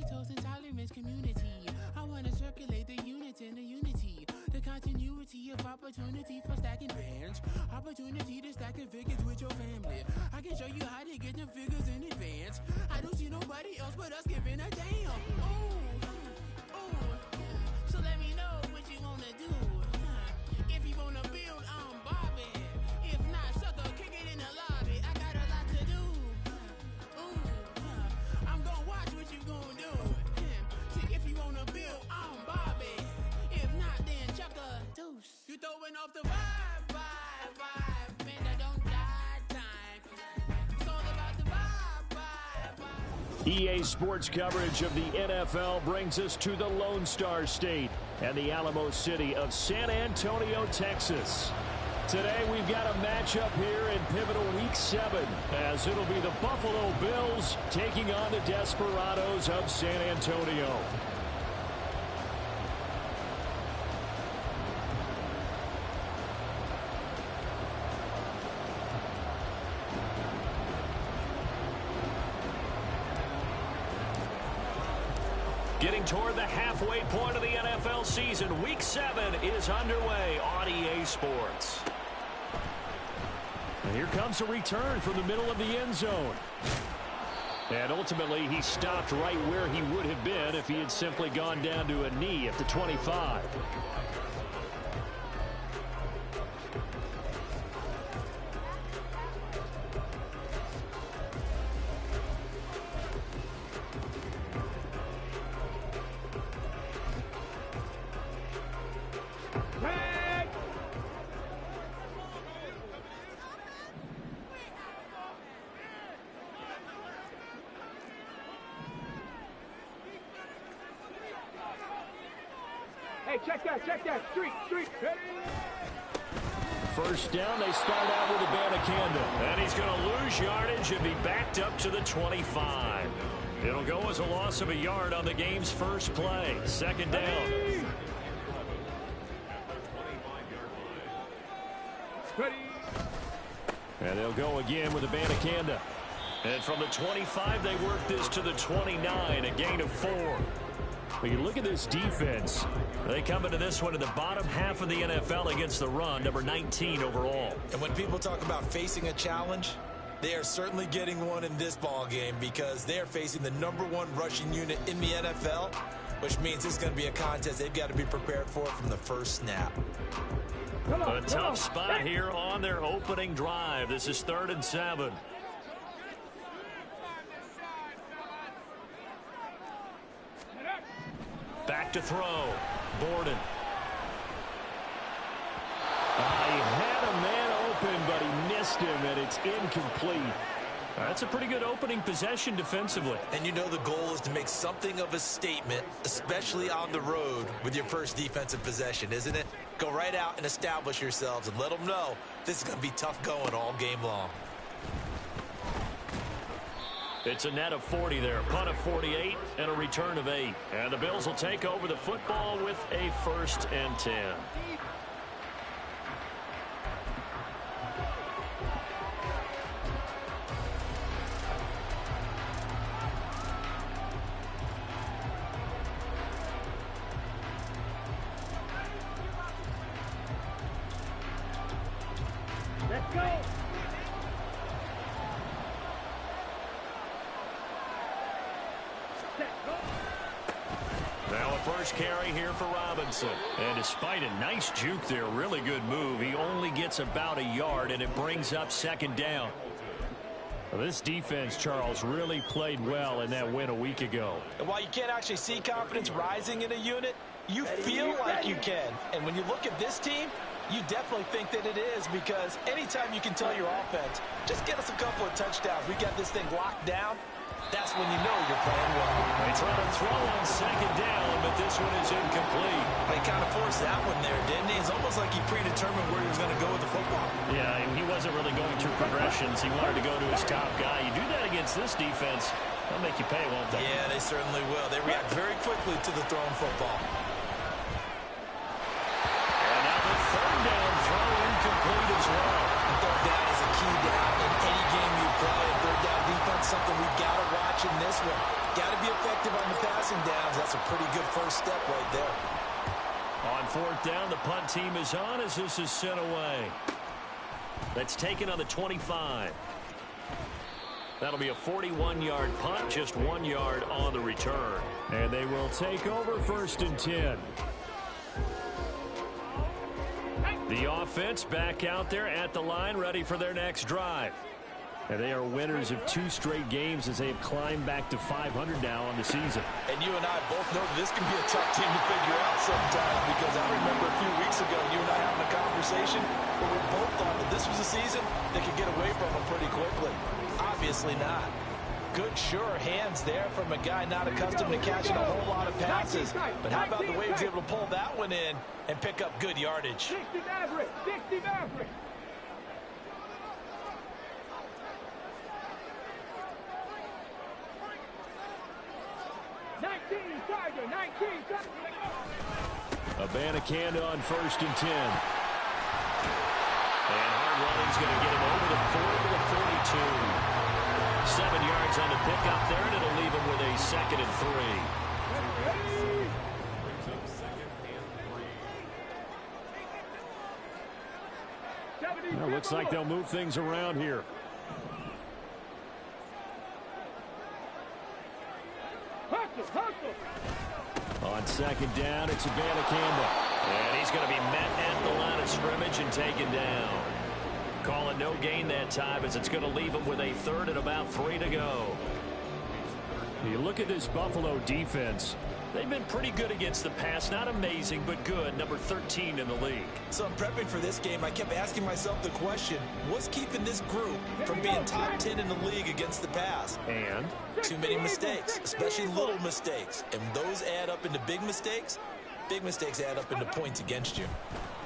lactose intolerance community. I wanna circulate the units and the unity, the continuity of opportunity for stacking bands, opportunity to stack the figures with your family. I can show you how to get the figures in advance. I don't see nobody else but us giving a damn. So let me know what you wanna do. If you wanna build, I'm Bobby. If not, sucker, kick it in the lobby. I got a lot to do. I'm gonna watch what you gonna do. See, if you wanna build, I'm Bobby. If not, then chuck a deuce. You throwing off the vibe. Man, I don't die time. It's all about the vibe. EA Sports coverage of the NFL brings us to the Lone Star State and the Alamo City of San Antonio, Texas. Today we've got a matchup here in pivotal Week 7, as it'll be the Buffalo Bills taking on the Desperados of San Antonio. Getting toward the halfway point of the NFL season, Week 7 is underway on EA Sports. And here comes a return from the middle of the end zone. And ultimately, he stopped right where he would have been if he had simply gone down to a knee at the 25. Check that, street, ready? First down, they start out with Abanikanda. And he's going to lose yardage and be backed up to the 25. It'll go as a loss of a yard on the game's first play. Second down. Ready. And they'll go again with Abanikanda. And from the 25, they work this to the 29, a gain of 4. When you look at this defense, they come into this one in the bottom half of the NFL against the run, number 19 overall. And when people talk about facing a challenge, they are certainly getting one in this ball game because they are facing the #1 rushing unit in the NFL, which means it's going to be a contest they've got to be prepared for from the first snap. A tough spot here on their opening drive. This is 3rd and 7. Back to throw. Borden. He had a man open, but he missed him, and it's incomplete. That's a pretty good opening possession defensively. And you know the goal is to make something of a statement, especially on the road with your first defensive possession, isn't it? Go right out and establish yourselves and let them know this is going to be tough going all game long. It's a net of 40 there. Punt of 48 and a return of 8. And the Bills will take over the football with a 1st and 10. Let's go. Now a first carry here for Robinson. And despite a nice juke there, really good move, he only gets about a yard, and it brings up 2nd down. Well, this defense, Charles, really played well in that win a week ago. And while you can't actually see confidence rising in a unit, you feel like you can. And when you look at this team, you definitely think that it is, because anytime you can tell your offense, just get us a couple of touchdowns, we got this thing locked down, that's when you know you're playing well. They try to throw on 2nd down, but this one is incomplete. They kind of forced that one there, didn't he? It's almost like he predetermined where he was going to go with the football. Yeah, he wasn't really going through progressions. He wanted to go to his top guy. You do that against this defense, they'll make you pay, won't they? Yeah, they certainly will. They react very quickly to the thrown football. And now the 3rd down throw incomplete as well. And 3rd down is a key down in any game you play. And 3rd down defense, something we've got to watch in this one. got to be effective on the passing downs. That's a pretty good first step right there. On fourth down, the punt team is on as this is sent away. That's taken on the 25. That'll be a 41-yard punt, just 1 yard on the return. And they will take over first and 10. The offense back out there at the line, ready for their next drive. And they are winners of 2 straight games as they have climbed back to 500 now on the season. And you and I both know that this can be a tough team to figure out sometimes, because I remember a few weeks ago you and I having a conversation where we both thought that this was a season that could get away from them pretty quickly. Obviously not. Good, sure hands there from a guy not accustomed to catching a whole lot of passes. But how about the way he was able to pull that one in and pick up good yardage? 60 Maverick, 60 Maverick. Abanikanda on first and 10. And hard running's going to get him over the 4 to the 42. 7 yards on the pickup there, and it'll leave him with a 2nd and 3. Well, looks like they'll move things around here. On 2nd down, it's Abanikanda. And he's going to be met at the line of scrimmage and taken down. Calling no gain that time as it's going to leave him with a 3rd and about 3 to go. You look at this Buffalo defense. They've been pretty good against the pass. Not amazing, but good. Number 13 in the league. So I'm prepping for this game. I kept asking myself the question, what's keeping this group from being top 10 in the league against the pass? And? Too many mistakes, especially little mistakes. And those add up into big mistakes add up into points against you.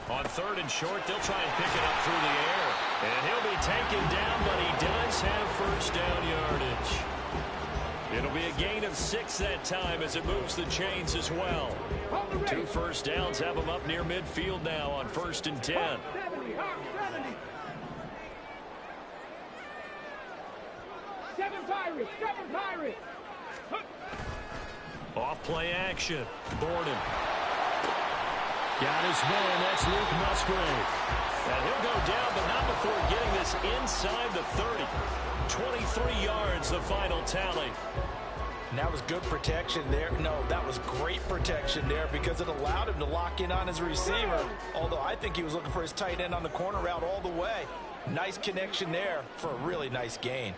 On 3rd and short, they'll try and pick it up through the air. And he'll be taken down, but he does have first down yardage. It'll be a gain of 6 that time as it moves the chains as well. 2 first downs have him up near midfield now on 1st and 10. 7 Pirates, 7 Pirates. Off play action. Borden. Got his man. That's Luke Musgrave. And he'll go down, but not before getting this inside the 30. 23 yards, the final tally. And that was good protection there. No, that was great protection there because it allowed him to lock in on his receiver. Although I think he was looking for his tight end on the corner route all the way. Nice connection there for a really nice gain.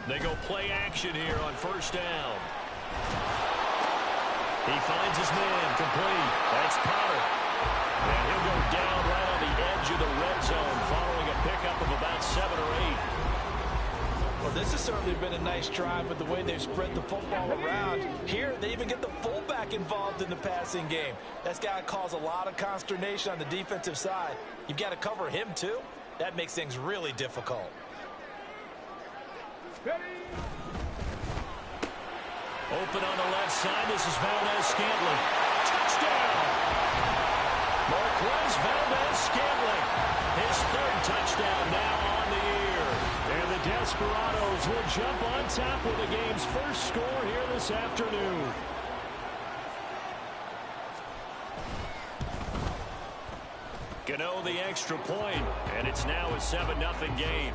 They go play action here on 1st down. He finds his man complete. That's Potter. And he'll go down right on the edge of the red zone following a pickup of about 7 or 8. Well, this has certainly been a nice drive with the way they've spread the football around. Here, they even get the fullback involved in the passing game. That's got to cause a lot of consternation on the defensive side. You've got to cover him, too. That makes things really difficult. Open on the left side. This is Valdez-Scantling. Touchdown! Marquez Valdez-Scantling. His 3rd touchdown now on the year. And the Desperados will jump on top with the game's first score here this afternoon. Gano the extra point, and it's now a 7-0 game.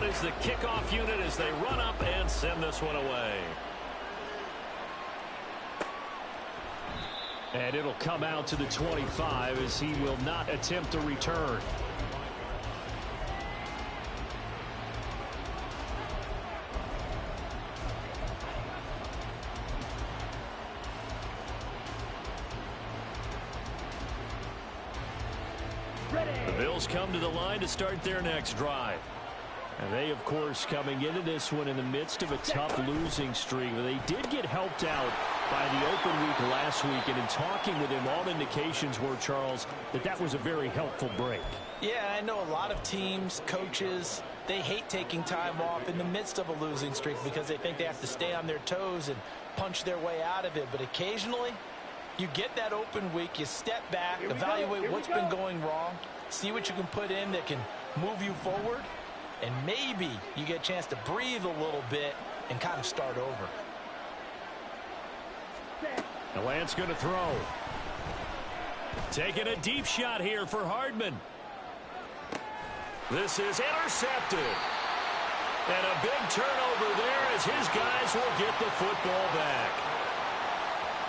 Is the kickoff unit as they run up and send this one away. And it'll come out to the 25 as he will not attempt a return. The Bills come to the line to start their next drive. And they, of course, coming into this one in the midst of a tough losing streak. They did get helped out by the open week last week, and in talking with him, all indications were, Charles, that was a very helpful break. Yeah, I know a lot of teams, coaches, they hate taking time off in the midst of a losing streak because they think they have to stay on their toes and punch their way out of it. But occasionally, you get that open week, you step back, evaluate what's been going wrong, see what you can put in that can move you forward, and maybe you get a chance to breathe a little bit and kind of start over. The Lance going to throw. Taking a deep shot here for Hardman. This is intercepted. And a big turnover there as his guys will get the football back.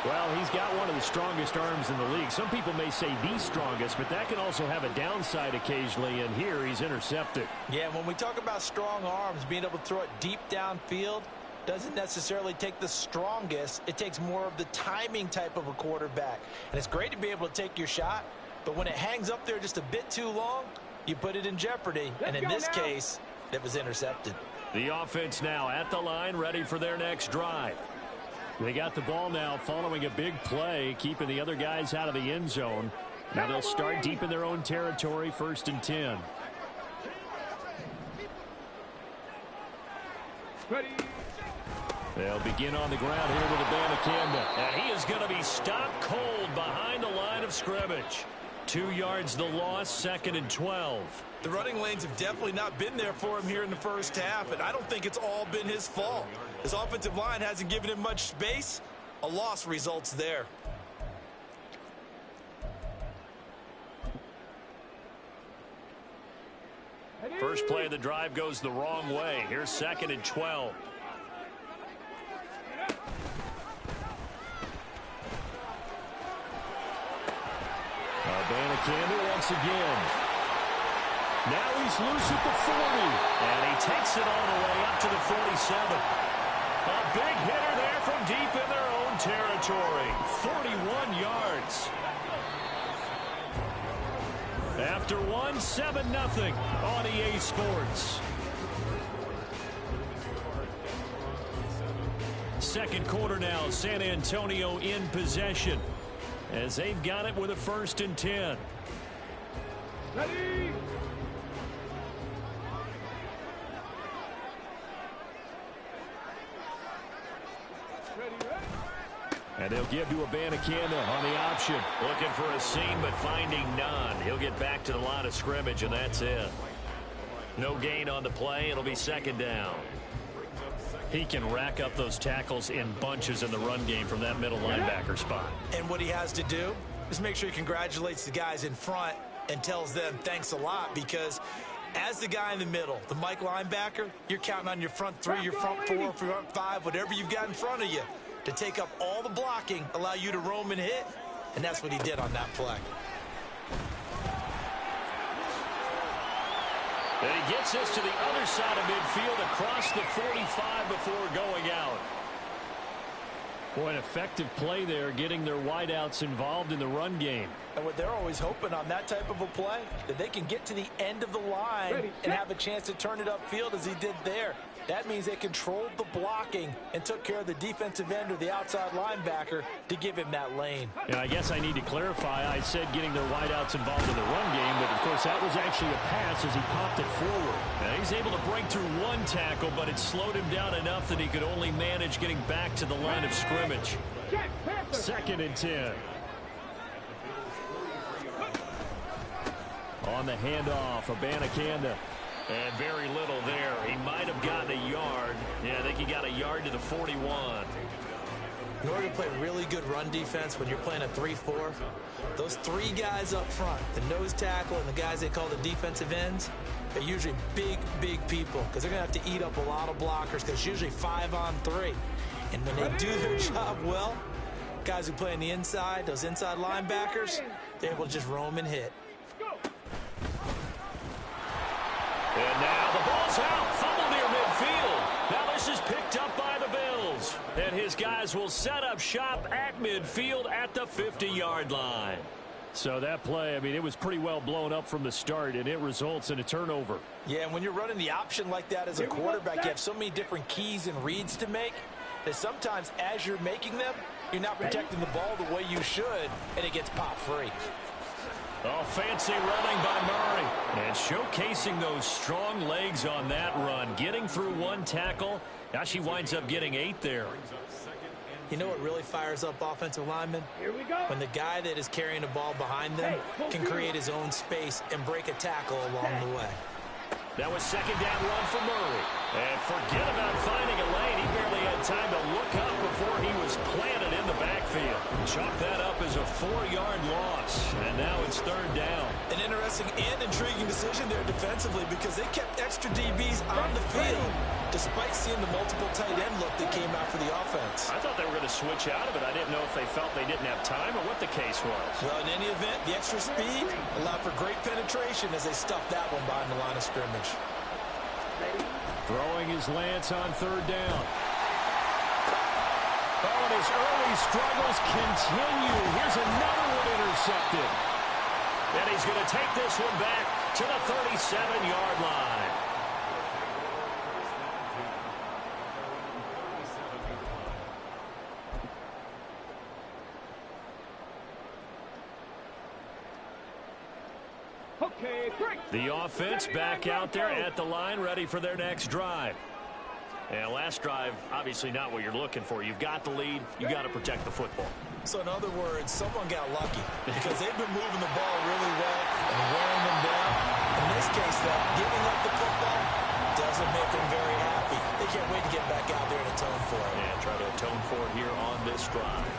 Well, he's got one of the strongest arms in the league. Some people may say the strongest, but that can also have a downside occasionally, and here he's intercepted. Yeah, when we talk about strong arms, being able to throw it deep downfield doesn't necessarily take the strongest. It takes more of the timing type of a quarterback. And it's great to be able to take your shot, but when it hangs up there just a bit too long, you put it in jeopardy. And in this case, it was intercepted. The offense now at the line, ready for their next drive. They got the ball now following a big play, keeping the other guys out of the end zone. Now they'll start deep in their own territory, 1st and 10. Ready. They'll begin on the ground here with Abanikanda. And he is going to be stopped cold behind the line of scrimmage. 2 yards the loss, 2nd and 12. The running lanes have definitely not been there for him here in the first half, and I don't think it's all been his fault. His offensive line hasn't given him much space. A loss results there. First play of the drive goes the wrong way. Here's 2nd and 12. Abanikanda once again. Now he's loose at the 40. And he takes it all the way up to the 47. A big hitter there from deep in their own territory. 41 yards. After 7-0 on EA Sports. Second quarter now, San Antonio in possession as they've got it with a 1st and 10. Ready. And they'll give to Abanikanda on the option. Looking for a seam, but finding none. He'll get back to the line of scrimmage, and that's it. No gain on the play. It'll be 2nd down. He can rack up those tackles in bunches in the run game from that middle linebacker spot. And what he has to do is make sure he congratulates the guys in front and tells them thanks a lot, because as the guy in the middle, the Mike linebacker, you're counting on your front 3, your front 4, front 5, whatever you've got in front of you to take up all the blocking, allow you to roam and hit, and that's what he did on that play. And he gets us to the other side of midfield across the 45 before going out. Boy, an effective play there, getting their wideouts involved in the run game. And what they're always hoping on that type of a play, that they can get to the end of the line and have a chance to turn it upfield as he did there. That means they controlled the blocking and took care of the defensive end or the outside linebacker to give him that lane. And I guess I need to clarify, I said getting their wideouts involved in the run game, but of course that was actually a pass as he popped it forward. Now he's able to break through one tackle, but it slowed him down enough that he could only manage getting back to the line of scrimmage. 2nd and 10. On the handoff, Abanikanda. And very little there. He might have gotten a yard. Yeah, I think he got a yard to the 41. In order to play really good run defense when you're playing a 3-4, those 3 guys up front, the nose tackle and the guys they call the defensive ends, they're usually big, big people because they're going to have to eat up a lot of blockers because it's usually 5 on 3. And when they do their job well, guys who play on the inside, those inside linebackers, they're able to just roam and hit. And now the ball's out, fumble near midfield. Now this is picked up by the Bills. And his guys will set up shop at midfield at the 50-yard line. So that play, I mean, it was pretty well blown up from the start, and it results in a turnover. Yeah, and when you're running the option like that as a quarterback, you have so many different keys and reads to make that sometimes as you're making them, you're not protecting the ball the way you should, and it gets popped free. Oh, fancy running by Murray. And showcasing those strong legs on that run. Getting through one tackle. Now she winds up getting 8 there. You know what really fires up offensive linemen? Here we go. When the guy that is carrying the ball behind them can create his own space and break a tackle along the way. That was second down run for Murray. And forget about finding a lane. He barely had time to look up before he was planted in the backfield. Chalk that up as a 4-yard loss. And now it's third down. An interesting and intriguing decision there defensively because they kept extra DBs on the field despite seeing the multiple tight end look that came out for the offense. I thought they were going to switch out of it. I didn't know if they felt they didn't have time or what the case was. Well, in any event, the extra speed allowed for great penetration as they stuffed that one behind the line of scrimmage. Throwing his Lance on third down. Oh, and his early struggles continue. Here's another one intercepted. And he's going to take this one back to the 37-yard line. Okay, break. The offense back out there at the line, ready for their next drive. And last drive, obviously not what you're looking for. You've got the lead. You got to protect the football. So in other words, someone got lucky because they've been moving the ball really well and wearing them down. In this case, though, giving up the football doesn't make them very happy. They can't wait to get back out there and atone for it. And try to atone for it here on this drive.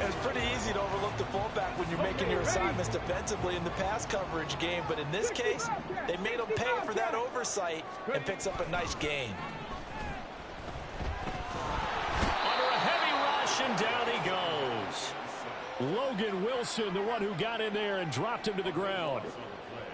It's pretty easy to overlook the fullback when you're making your assignments defensively in the pass coverage game, but in this case, they made him pay for that oversight and picks up a nice gain. Under a heavy rush, and down he goes. Logan Wilson, the one who got in there and dropped him to the ground.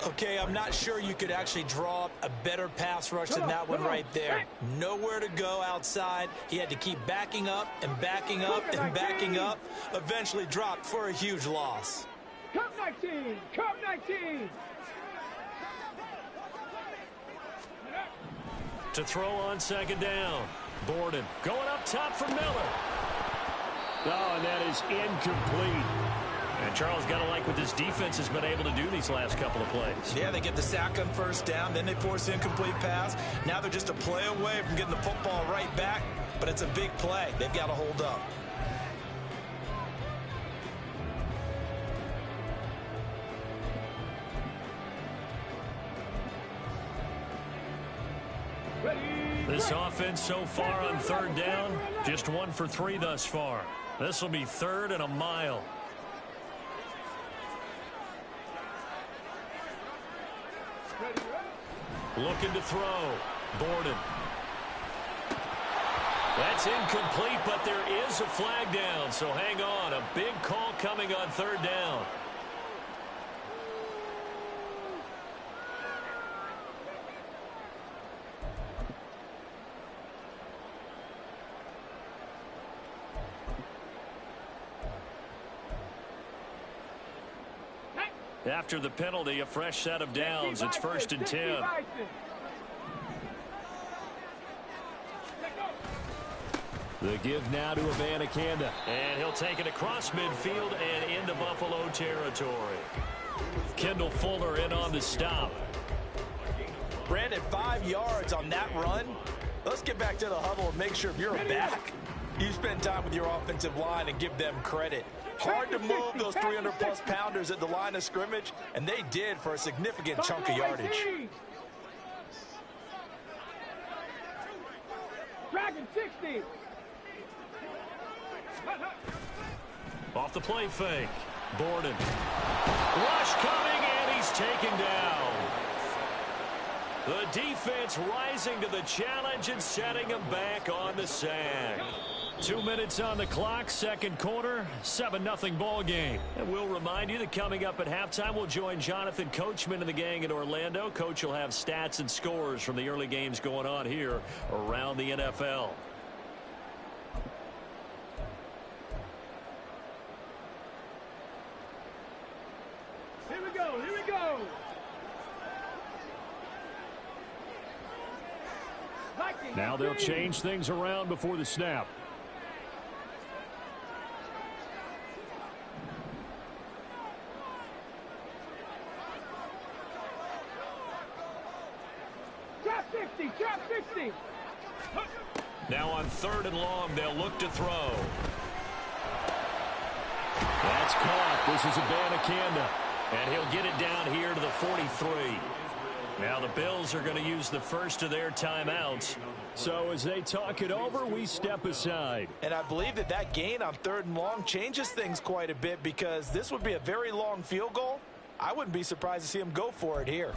Okay, I'm not sure you could actually draw up a better pass rush than that one right there. Nowhere to go outside. He had to keep backing up and backing up and backing up. Eventually dropped for a huge loss. Come 19! Come 19! To throw on second down. Borden going up top for Miller. Oh, and that is incomplete. And Charles, got to like what this defense has been able to do these last couple of plays. Yeah, they get the sack on first down, then they force incomplete pass. Now they're just a play away from getting the football right back, but it's a big play. They've got to hold up. This offense so far on third down, just 1 for 3 thus far. This will be third and a mile. Looking to throw. Borden. That's incomplete, but there is a flag down, so hang on. A big call coming on third down. After the penalty, a fresh set of downs. It's 1st and 10. The give now to Abanikanda. And he'll take it across midfield and into Buffalo territory. Kendall Fuller in on the stop. Brandon, 5 yards on that run. Let's get back to the huddle and make sure if you're a back, you spend time with your offensive line and give them credit. Hard to move those 300-plus pounders at the line of scrimmage, and they did for a significant chunk of yardage. Dragon 60. Off the play fake. Borden. Rush coming, and he's taken down. The defense rising to the challenge and setting him back on the sack. 2 minutes on the clock, second quarter, 7-0 ball game. And we'll remind you that coming up at halftime, we'll join Jonathan Coachman and the gang in Orlando. Coach will have stats and scores from the early games going on here around the NFL. Here we go, here we go. Now they'll change things around before the snap. Trap 60, trap 60. Now on 3rd and long, they'll look to throw. That's caught. This is Abanikanda. And he'll get it down here to the 43. Now the Bills are going to use the first of their timeouts. So as they talk it over, we step aside. And I believe that gain on 3rd and long changes things quite a bit, because this would be a very long field goal. I wouldn't be surprised to see him go for it here.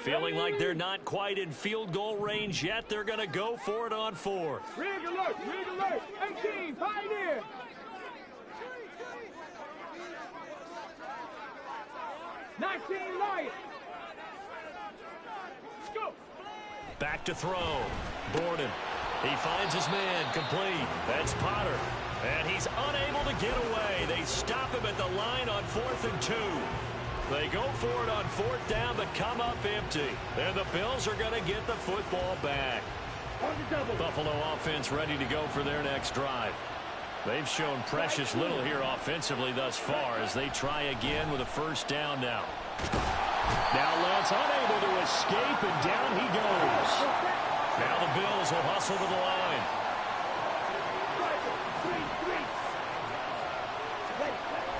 Feeling like they're not quite in field goal range yet, they're going to go for it on 4th. Rig alert, 18, Pioneer. Lion. Go. Back to throw. Borden. He finds his man, complete. That's Potter. And he's unable to get away. They stop him at the line on 4th and 2. They go for it on 4th down, but come up empty. And the Bills are going to get the football back. Buffalo offense ready to go for their next drive. They've shown precious little here offensively thus far as they try again with a 1st down now. Now Lance unable to escape, and down he goes. Now the Bills will hustle to the line.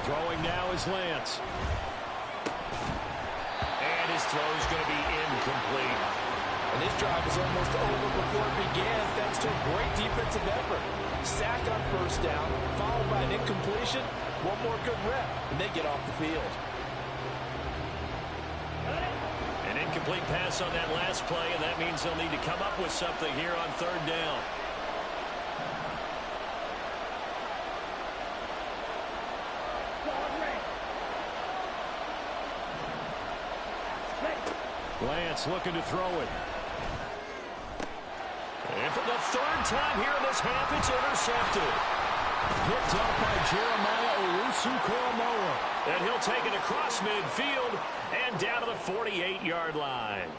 Throwing now is Lance. And his throw is going to be incomplete. And his drive is almost over before it began, thanks to a great defensive effort. Sack on 1st down, followed by an incompletion. One more good rep, and they get off the field. An incomplete pass on that last play, and that means they'll need to come up with something here on 3rd down. Lance looking to throw it. And for the 3rd time here in this half, it's intercepted. Picked up by Jeremiah Owusu-Koramoah. And he'll take it across midfield and down to the 48-yard line.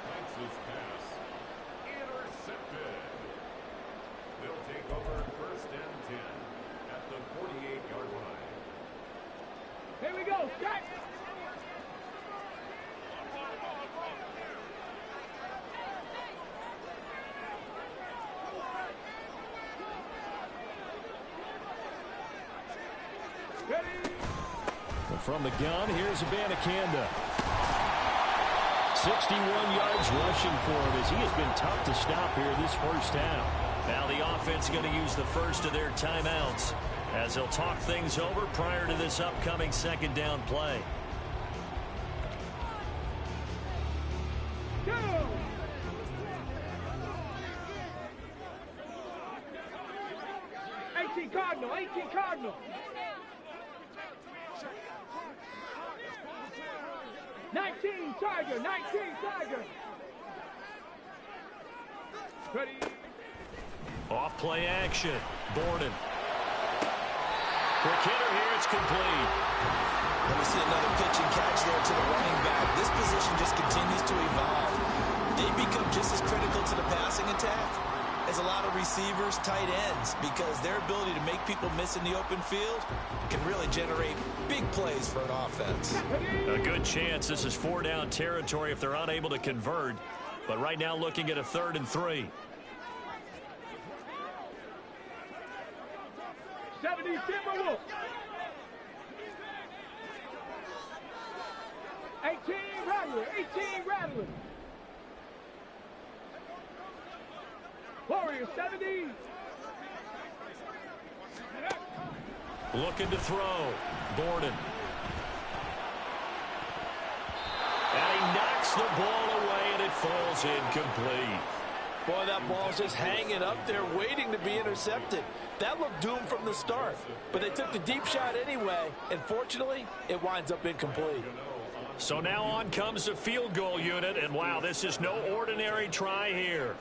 Lance's pass intercepted. They'll take over 1st and 10 at the 48-yard line. Here we go, Scott. From the gun, here's Abanikanda. 61 yards rushing for him as he has been tough to stop here this 1st half. Now the offense is going to use the first of their timeouts as they'll talk things over prior to this upcoming 2nd down play. Go! Cardinal, 18 Cardinal. 19 Tiger, 19 Tiger. Ready. Off play action. Borden. Quick hitter here. It's complete. Let me see another pitch and catch there to the running back. This position just continues to evolve. They become just as critical to the passing attack as a lot of receivers, tight ends, because their ability to make people miss in the open field can really generate big plays for an offense. A good chance this is 4-down territory if they're unable to convert. But right now looking at a 3rd and 3. 70 Timberwolves. 18 Rattler, 18 Rattler. Warriors 70. Looking to throw. Borden. And he knocks the ball away, and it falls incomplete. Boy, that ball's just hanging up there waiting to be intercepted. That looked doomed from the start, but they took the deep shot anyway, and fortunately, it winds up incomplete. So now on comes the field goal unit, and wow, this is no ordinary try here.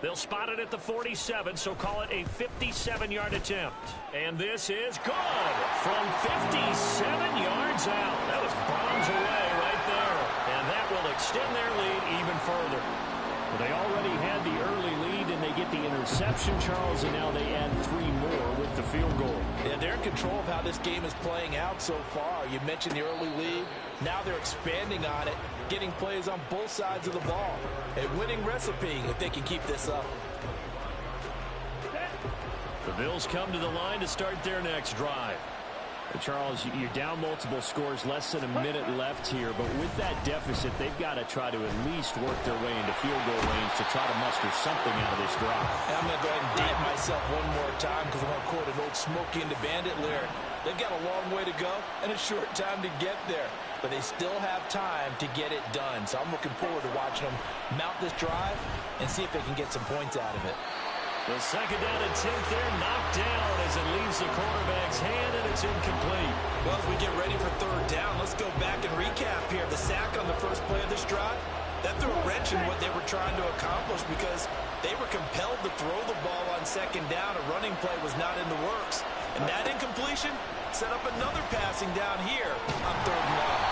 They'll spot it at the 47, so call it a 57-yard attempt. And this is good from 57 yards out. That was bombs away right there. And that will extend their lead even further. Well, they already had the early lead, and they get the interception, Charles, and now they add 3 more with the field goal. Yeah, they're in control of how this game is playing out so far. You mentioned the early lead. Now they're expanding on it, getting plays on both sides of the ball. A winning recipe if they can keep this up. The Bills come to the line to start their next drive. Charles, you're down multiple scores, less than a minute left here, but with that deficit, they've got to try to at least work their way into field goal range to try to muster something out of this drive. And I'm going to go ahead and date myself one more time because I'm going to quote an old Smokey and the Bandit lyric. They've got a long way to go and a short time to get there, but they still have time to get it done. So I'm looking forward to watching them mount this drive and see if they can get some points out of it. The second down and 10th there, knocked down as it leaves the quarterback's hand, and it's incomplete. Well, as we get ready for third down, let's go back and recap here. The sack on the first play of this drive, that threw a wrench in what they were trying to accomplish because they were compelled to throw the ball on second down. A running play was not in the works. And that incompletion set up another passing down here on third and long.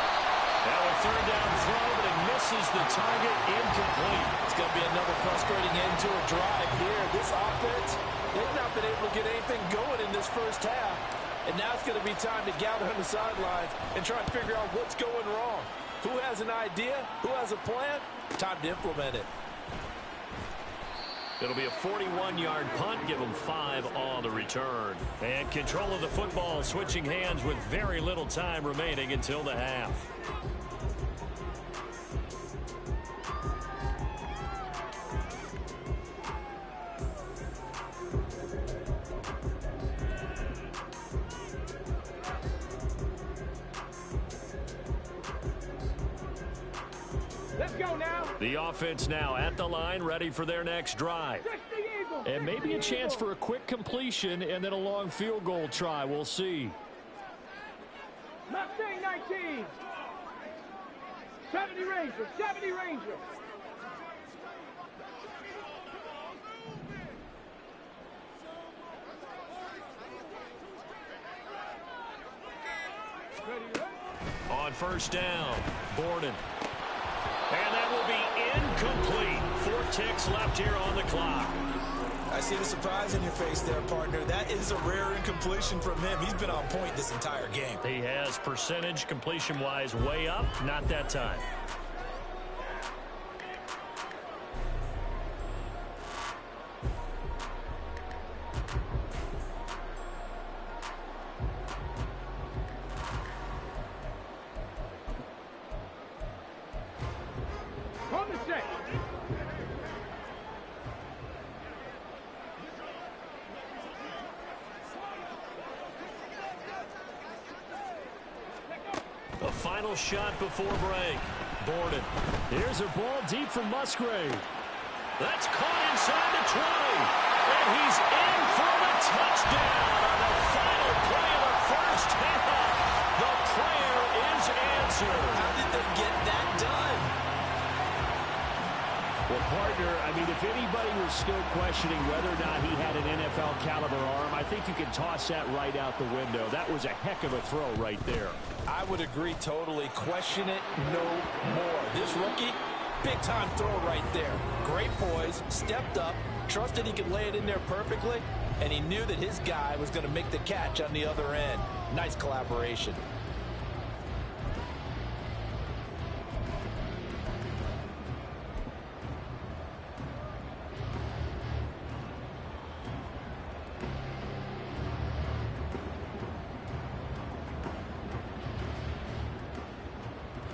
Now a third down throw, but it misses the target, incomplete. It's going to be another frustrating end to a drive here. This offense, they've not been able to get anything going in this first half. And now it's going to be time to gather on the sidelines and try and figure out what's going wrong. Who has an idea? Who has a plan? Time to implement it. It'll be a 41-yard punt, give them 5 on the return. And control of the football switching hands with very little time remaining until the half. Let's go now. The offense now at the line, ready for their next drive. And maybe a chance for a quick completion and then a long field goal try. We'll see. Mustang 19. 70 Ranger. 70 Ranger. On first down, Borden. And that will be incomplete. 4 ticks left here on the clock. I see the surprise in your face there, partner. That is a rare incompletion from him. He's been on point this entire game. He has percentage completion-wise way up. Not that time. On the set. The final shot before break. Borden. Here's a ball deep from Musgrave. That's caught inside the 20. And he's in for the touchdown on the final play of the first half. The prayer is answered. How did they get that done? Well, partner, I mean, if anybody was still questioning whether or not he had an NFL caliber arm, I think you can toss that right out the window. That was a heck of a throw right there. I would agree totally. Question it no more. This rookie, big-time throw right there. Great poise, stepped up, trusted he could lay it in there perfectly, and he knew that his guy was going to make the catch on the other end. Nice collaboration.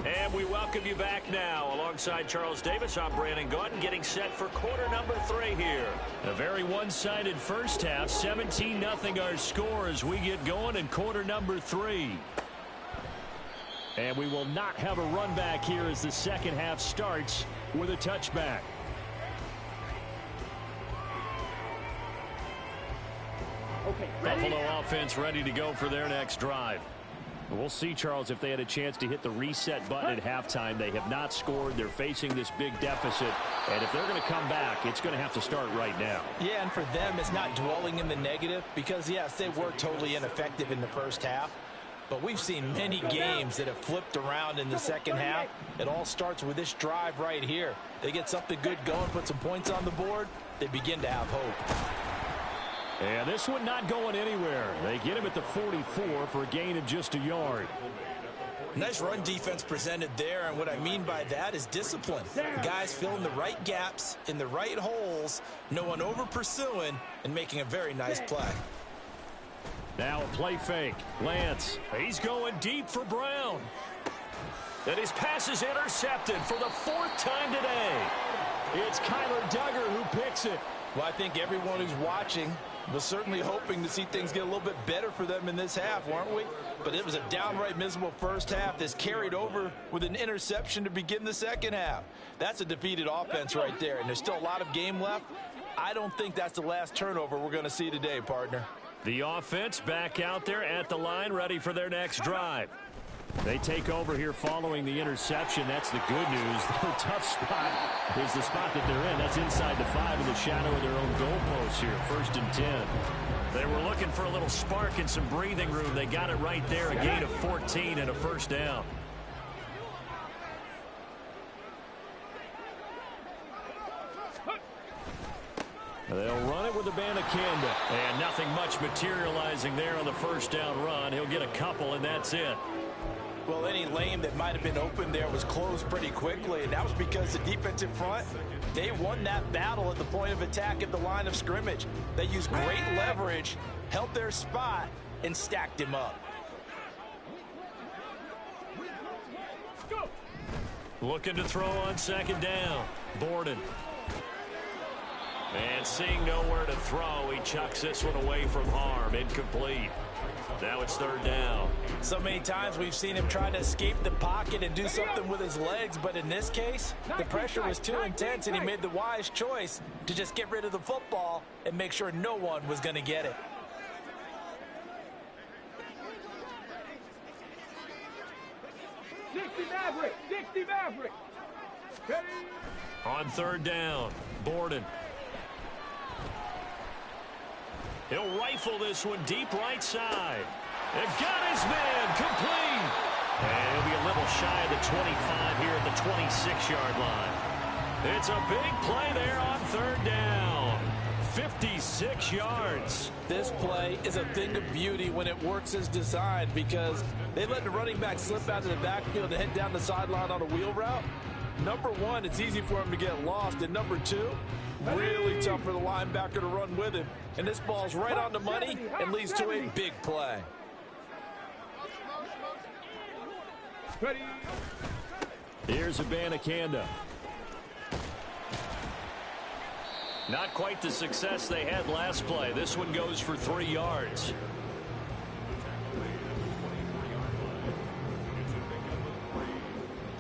And we welcome you back now. Alongside Charles Davis, I'm Brandon Gaudin, getting set for quarter number 3 here. A very one-sided first half, 17-0 our score as we get going in quarter number 3. And we will not have a run back here as the second half starts with a touchback. Okay, ready? Buffalo offense ready to go for their next drive. We'll see, Charles, if they had a chance to hit the reset button at halftime. They have not scored. They're facing this big deficit. And if they're going to come back, it's going to have to start right now. Yeah, and for them, it's not dwelling in the negative because, yes, they were totally ineffective in the first half. But we've seen many games that have flipped around in the second half. It all starts with this drive right here. They get something good going, put some points on the board, they begin to have hope. And this one not going anywhere. They get him at the 44 for a gain of just a yard. Nice run defense presented there, and what I mean by that is discipline. Guys filling the right gaps in the right holes, no one over pursuing, and making a very nice play. Now a play fake. Lance, he's going deep for Brown. And his pass is intercepted for the 4th time today. It's Kyler Duggar who picks it. Well, I think everyone who's watching was certainly hoping to see things get a little bit better for them in this half, weren't we? But it was a downright miserable first half. This carried over with an interception to begin the second half. That's a defeated offense right there, and there's still a lot of game left. I don't think that's the last turnover we're going to see today, partner. The offense back out there at the line, ready for their next drive. They take over here following the interception. That's the good news. The tough spot is the spot that they're in. That's inside the 5 in the shadow of their own goalposts here. 1st and 10. They were looking for a little spark and some breathing room. They got it right there. A gain of 14 and a first down. They'll run it with Abanikanda. And nothing much materializing there on the first down run. He'll get a couple, and that's it. Well, any lane that might have been open there was closed pretty quickly, and that was because the defensive front, they won that battle at the point of attack at the line of scrimmage. They used great leverage, held their spot, and stacked him up. Looking to throw on 2nd down. Borden. And seeing nowhere to throw, he chucks this one away from harm. Incomplete. Now it's 3rd down. So many times we've seen him try to escape the pocket and do something with his legs, but in this case, the pressure was too intense, and he made the wise choice to just get rid of the football and make sure no one was going to get it. Dixie Maverick. Ready? On 3rd down, Borden. He'll rifle this one deep right side. And got his man complete. And he'll be a little shy of the 25 here at the 26-yard line. It's a big play there on 3rd down. 56 yards. This play is a thing of beauty when it works as designed because they let the running back slip out of the backfield and head down the sideline on a wheel route. Number one, it's easy for him to get lost. And number two, really tough for the linebacker to run with him. And this ball's right on the money and leads to a big play. Ready? Here's Abanikanda. Not quite the success they had last play. This one goes for 3 yards.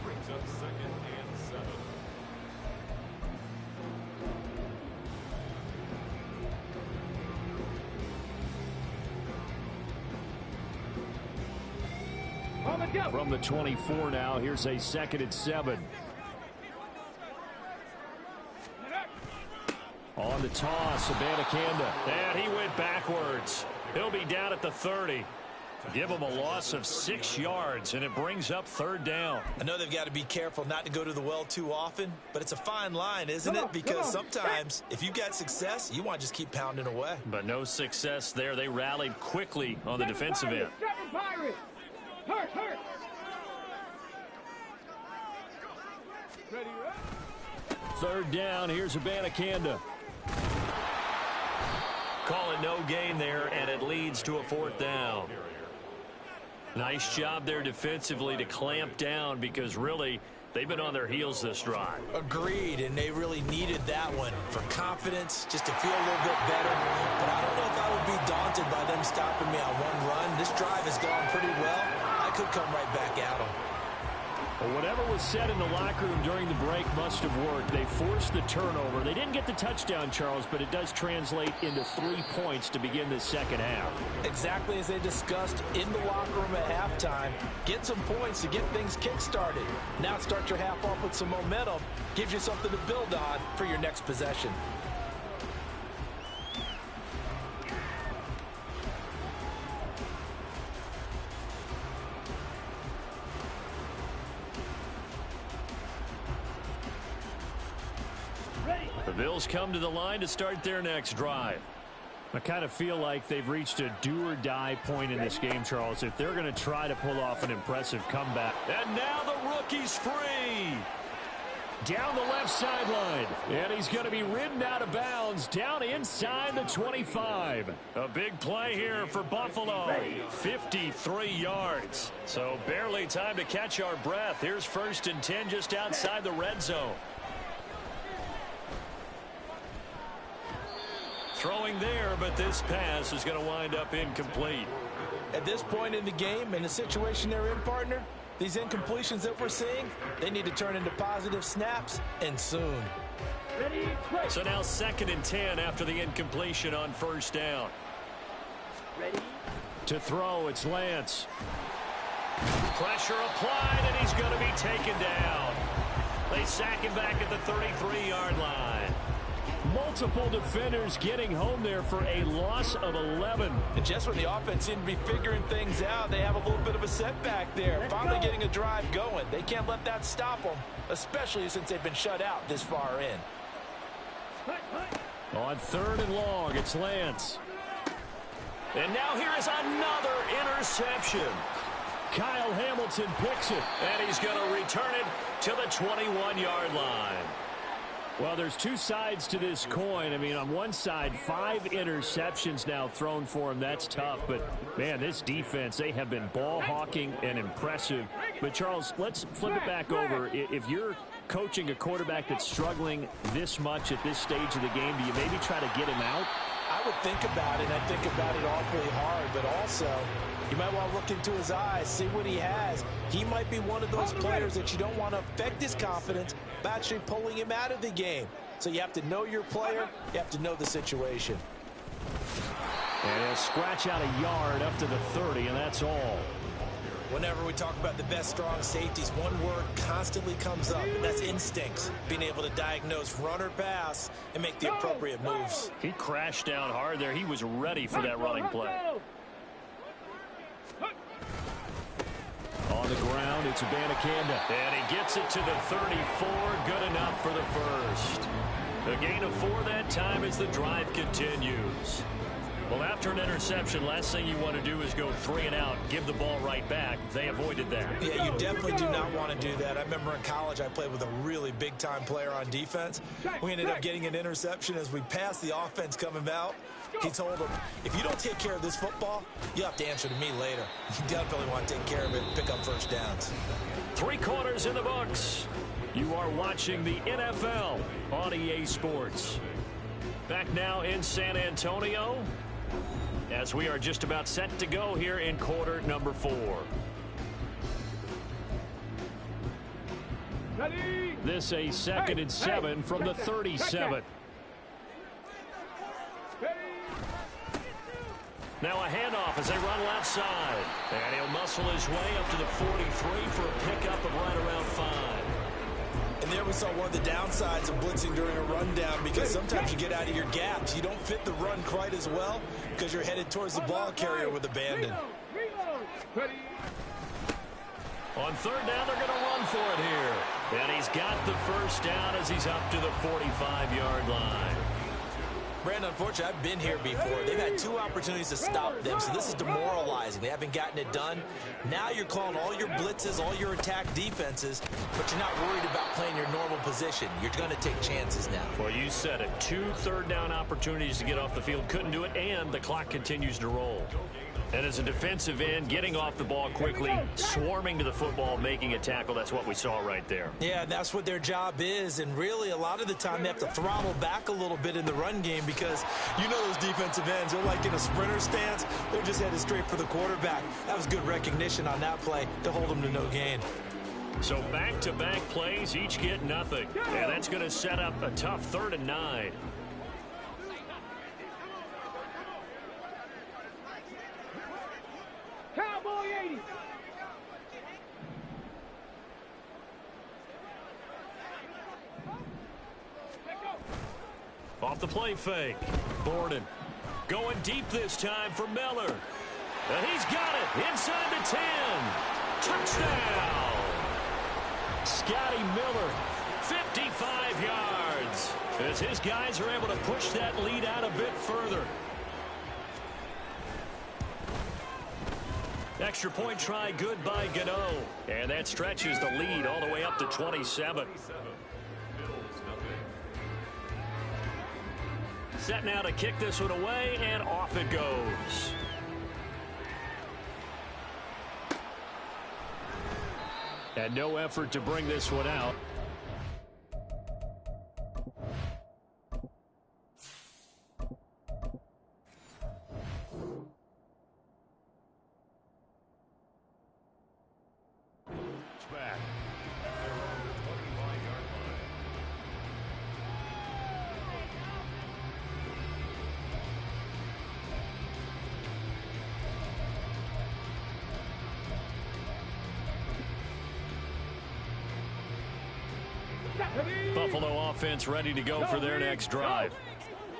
Brings up 2nd and 7. On the go. From the 24 now, here's a 2nd and 7. On the toss, Abanikanda. And he went backwards. He'll be down at the 30. Give him a loss of 6 yards, and it brings up 3rd down. I know they've got to be careful not to go to the well too often, but it's a fine line, isn't it? Because sometimes if you've got success, you want to just keep pounding away. But no success there. They rallied quickly on the defensive end. Seven Pirates. Hurt. Ready? 3rd down. Here's Abanikanda. Call it no gain there, and it leads to a 4th down. Nice job there defensively to clamp down because really they've been on their heels this drive. Agreed, and they really needed that one for confidence, just to feel a little bit better. But I don't know if I would be daunted by them stopping me on one run. This drive has gone pretty well. I could come right back at them. Well, whatever was said in the locker room during the break must have worked. They forced the turnover. They didn't get the touchdown, Charles, but it does translate into 3 points to begin the second half. Exactly as they discussed in the locker room at halftime. Get some points to get things kick-started. Now start your half off with some momentum. Gives you something to build on for your next possession. The Bills come to the line to start their next drive. I kind of feel like they've reached a do-or-die point in this game, Charles, if they're going to try to pull off an impressive comeback. And now the rookie's free. Down the left sideline. And he's going to be ridden out of bounds down inside the 25. A big play here for Buffalo. 53 yards. So barely time to catch our breath. Here's 1st and 10 just outside the red zone. Throwing there, but this pass is going to wind up incomplete. At this point in the game, in the situation they're in, partner, these incompletions that we're seeing, they need to turn into positive snaps, and soon. So now 2nd and 10 after the incompletion on 1st down. To throw, it's Lance. Pressure applied, and he's going to be taken down. They sack him back at the 33-yard line. Multiple defenders getting home there for a loss of 11. And just when the offense seemed to be figuring things out, they have a little bit of a setback there. Finally getting a drive going. They can't let that stop them, especially since they've been shut out this far in. On 3rd and long, it's Lance. And now here is another interception. Kyle Hamilton picks it, and he's going to return it to the 21-yard line. Well, there's two sides to this coin. I mean, on one side, 5 interceptions now thrown for him. That's tough. But, man, this defense, they have been ball hawking and impressive. But, Charles, let's flip it back over. If you're coaching a quarterback that's struggling this much at this stage of the game, do you maybe try to get him out? I would think about it, and I think about it awfully hard. But also, you might want to look into his eyes, see what he has. He might be one of those players that you don't want to affect his confidence by actually pulling him out of the game. So you have to know your player. You have to know the situation. And he'll scratch out a yard up to the 30, and that's all. Whenever we talk about the best strong safeties, one word constantly comes up, and that's instincts. Being able to diagnose run or pass and make the appropriate moves. He crashed down hard there. He was ready for that running play. On the ground, it's Abanikanda. And he gets it to the 34. Good enough for the first. A gain of 4 that time as the drive continues. Well, after an interception, last thing you want to do is go 3 and out, give the ball right back. They avoided that. Yeah, you definitely do not want to do that. I remember in college I played with a really big-time player on defense. We ended up getting an interception as we passed the offense coming out. He told him, if you don't take care of this football, you'll have to answer to me later. You definitely want to take care of it and pick up first downs. 3 quarters in the books. You are watching the NFL on EA Sports. Back now in San Antonio, as we are just about set to go here in quarter number 4. Ready? This a 2nd and 7 from the 37. Now a handoff as they run left side. And he'll muscle his way up to the 43 for a pickup of right around 5. And there we saw one of the downsides of blitzing during a rundown, because sometimes you get out of your gaps. You don't fit the run quite as well because you're headed towards the ball carrier with abandon. On 3rd down, they're going to run for it here. And he's got the first down as he's up to the 45-yard line. Brandon, unfortunately, I've been here before. They've had 2 opportunities to stop them, so this is demoralizing. They haven't gotten it done. Now you're calling all your blitzes, all your attack defenses, but you're not worried about playing your normal position. You're going to take chances now. Well, you said it. 2 third-down opportunities to get off the field. Couldn't do it, and the clock continues to roll. And as a defensive end, getting off the ball quickly, swarming to the football, making a tackle, that's what we saw right there. Yeah, that's what their job is, and really a lot of the time they have to throttle back a little bit in the run game, because you know those defensive ends, they're like in a sprinter stance. They're just headed straight for the quarterback. That was good recognition on that play to hold them to no gain. So back-to-back plays, each get nothing. And that's going to set up a tough 3rd and 9. Cowboy 80. Off the play fake. Borden going deep this time for Miller. And he's got it inside the 10. Touchdown. Scotty Miller, 55 yards. As his guys are able to push that lead out a bit further. Extra point try good by Gano. And that stretches the lead all the way up to 27. Set now to kick this one away, and off it goes. And no effort to bring this one out. Back. Buffalo offense ready to go for their next drive.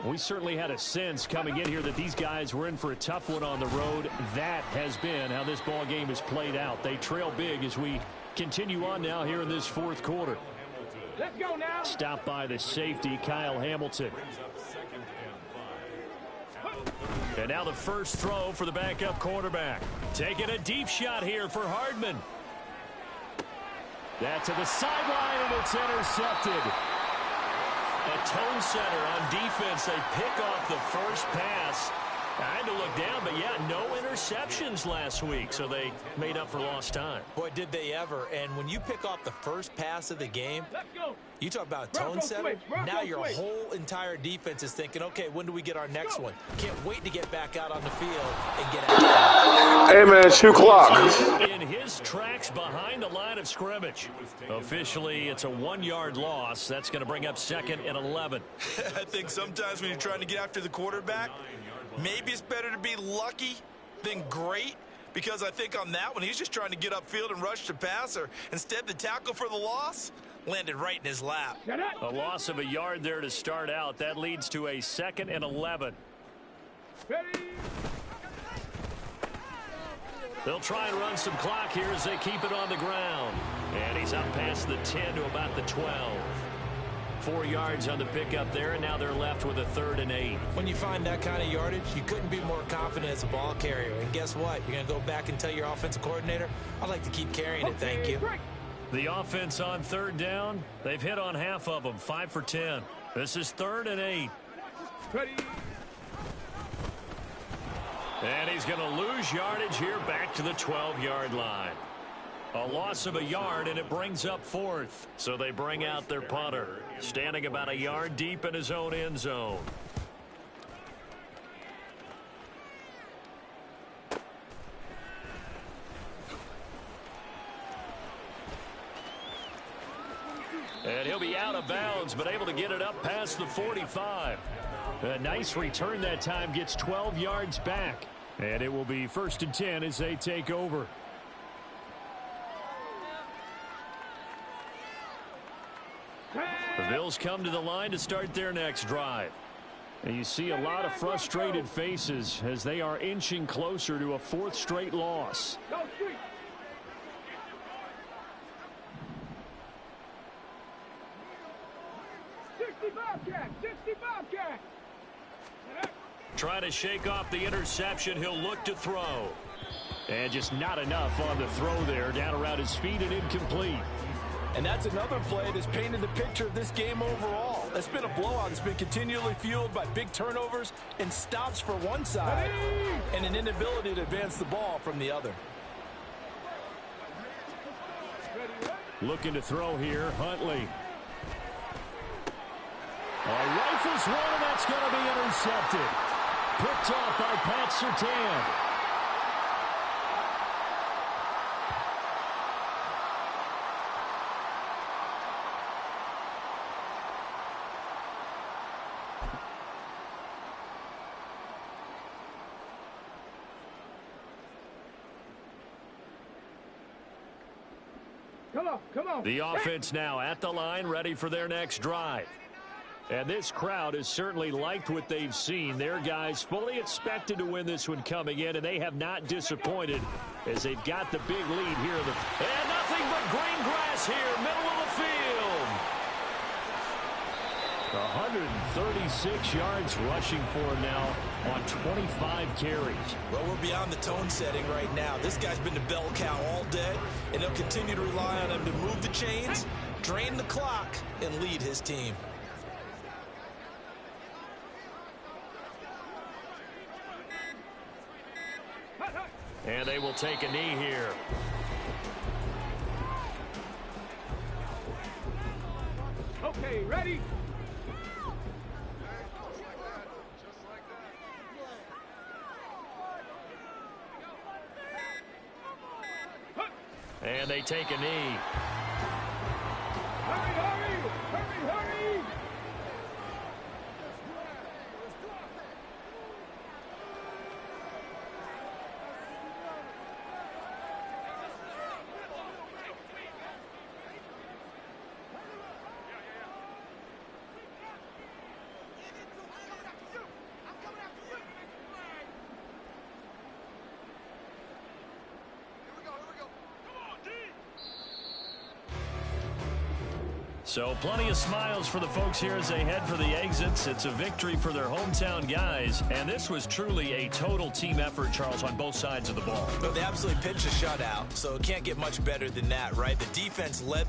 We certainly had a sense coming in here that these guys were in for a tough one on the road. That has been how this ball game has played out. They trail big as we continue on now here in this 4th quarter. Let's go now. Stopped by the safety, Kyle Hamilton. And now the first throw for the backup quarterback. Taking a deep shot here for Hardman. That to the sideline, and it's intercepted. A tone setter on defense. They pick off the first pass. I had to look down, but yeah, no interceptions last week, so they made up for lost time. Boy, did they ever. And when you pick off the first pass of the game, you talk about a tone setter. Now your whole entire defense is thinking, okay, when do we get our next one? Can't wait to get back out on the field and get out. Hey, man, shoot clock. In his tracks behind the line of scrimmage. Officially, it's a 1-yard loss. That's going to bring up 2nd and 11. I think sometimes when you're trying to get after the quarterback, maybe it's better to be lucky than great, because I think on that one, he's just trying to get upfield and rush the passer. Instead, the tackle for the loss landed right in his lap. A loss of a yard there to start out. That leads to a 2nd and 11. They'll try and run some clock here as they keep it on the ground. And he's up past the 10 to about the 12. 4 yards on the pickup there, and now they're left with a 3rd and 8. When you find that kind of yardage, you couldn't be more confident as a ball carrier. And guess what? You're going to go back and tell your offensive coordinator, I'd like to keep carrying it, thank you. The offense on 3rd down, they've hit on half of them, 5 for 10. This is 3rd and 8. And he's going to lose yardage here back to the 12-yard line. A loss of a yard, and it brings up 4th. So they bring out their punter, standing about a yard deep in his own end zone. And he'll be out of bounds, but able to get it up past the 45. A nice return that time, gets 12 yards back. And it will be 1st and 10 as they take over. The Bills come to the line to start their next drive. And you see a lot of frustrated faces as they are inching closer to a 4th straight loss. Trying to shake off the interception. He'll look to throw. And just not enough on the throw there. Down around his feet and incomplete. And that's another play that's painted the picture of this game overall. It's been a blowout. It's been continually fueled by big turnovers and stops for one side and an inability to advance the ball from the other. Looking to throw here, Huntley. Rifles one, and that's going to be intercepted. Picked off by Pat Surtain. Come on. The offense now at the line, ready for their next drive. And this crowd has certainly liked what they've seen. Their guys fully expected to win this one coming in, and they have not disappointed as they've got the big lead here. And nothing but green grass here, middle of the field. 136 yards rushing for him now on 25 carries. Well, we're beyond the tone setting right now. This guy's been the bell cow all day, and they'll continue to rely on him to move the chains, drain the clock, and lead his team. And they will take a knee here. Okay, ready? And they take a knee. Hurry, hurry! Hurry, hurry! So plenty of smiles for the folks here as they head for the exits. It's a victory for their hometown guys. And this was truly a total team effort, Charles, on both sides of the ball. But they absolutely pitched a shutout, so it can't get much better than that, right? The defense led